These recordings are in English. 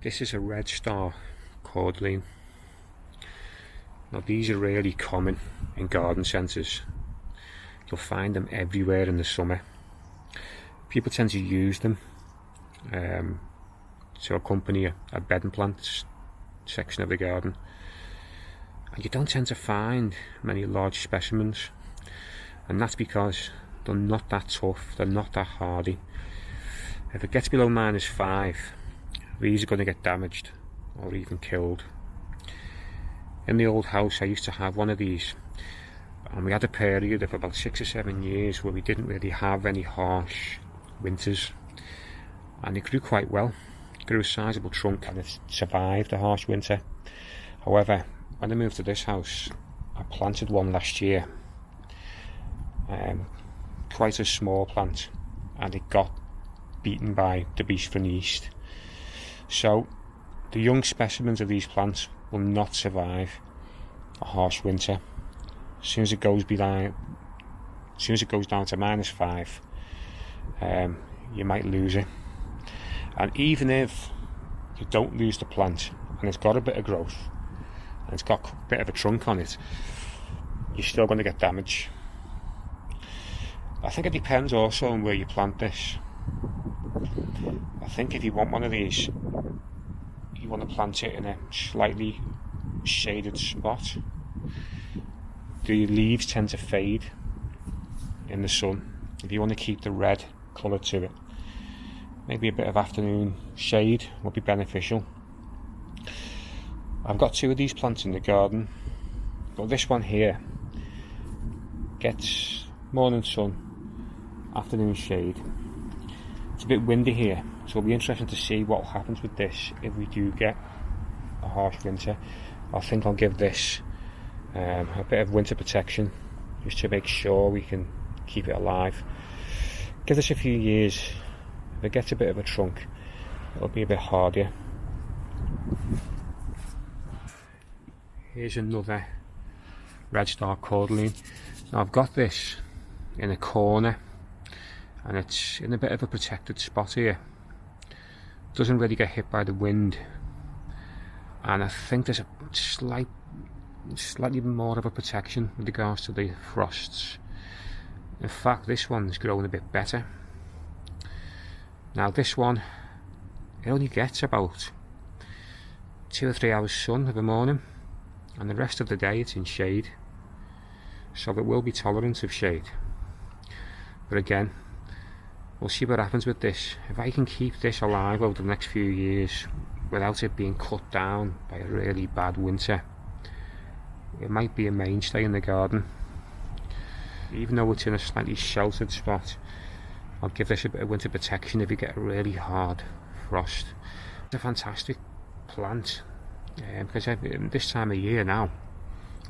This is a red star Cordyline. Now these are really common in garden centres. You'll find them everywhere in the summer. People tend to use them to accompany a bed and plants section of the garden. And you don't tend to find many large specimens, and that's because they're not that tough, they're not that hardy. If it gets below -5, these are going to get damaged or even killed. In the old house I used to have one of these, and we had a period of about 6 or 7 years where we didn't really have any harsh winters, and it grew quite well. It grew a sizable trunk and it survived a harsh winter. However, when I moved to this house, I planted one last year, quite a small plant, and it got beaten by the beast from the east. So the young specimens of these plants will not survive a harsh winter. As soon as it goes down to -5, you might lose it. And even if you don't lose the plant and it's got a bit of growth and it's got a bit of a trunk on it, you're still going to get damage. I think it depends also on where you plant this. I think if you want one of these, you want to plant it in a slightly shaded spot. The leaves tend to fade in the sun. If you want to keep the red colour to it, maybe a bit of afternoon shade would be beneficial. I've got 2 of these plants in the garden, but this one here gets morning sun, afternoon shade. It's a bit windy here, so it'll be interesting to see what happens with this if we do get a harsh winter. I think I'll give this a bit of winter protection just to make sure we can keep it alive. Give this a few years. If it gets a bit of a trunk, it'll be a bit hardier. Here's another red star Cordyline. Now I've got this in a corner and it's in a bit of a protected spot here. It doesn't really get hit by the wind, and I think there's a slightly more of a protection with regards to the frosts. In fact, this one's growing a bit better. Now this one, it only gets about 2 or 3 hours sun of a morning, and the rest of the day it's in shade, so it will be tolerant of shade. But again, we'll see what happens with this. If I can keep this alive over the next few years without it being cut down by a really bad winter, it might be a mainstay in the garden. Even though it's in a slightly sheltered spot, I'll give this a bit of winter protection if you get a really hard frost. It's a fantastic plant, because this time of year now,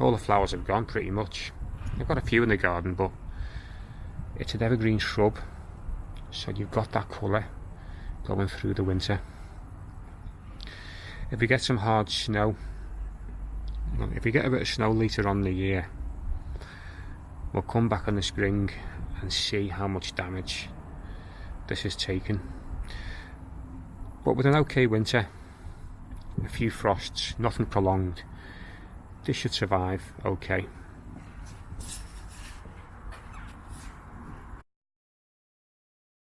all the flowers have gone pretty much. I've got a few in the garden, but it's an evergreen shrub, so you've got that colour going through the winter. If we get some hard snow, if we get a bit of snow later on in the year, we'll come back in the spring and see how much damage this has taken. But with an okay winter, a few frosts, nothing prolonged, this should survive okay.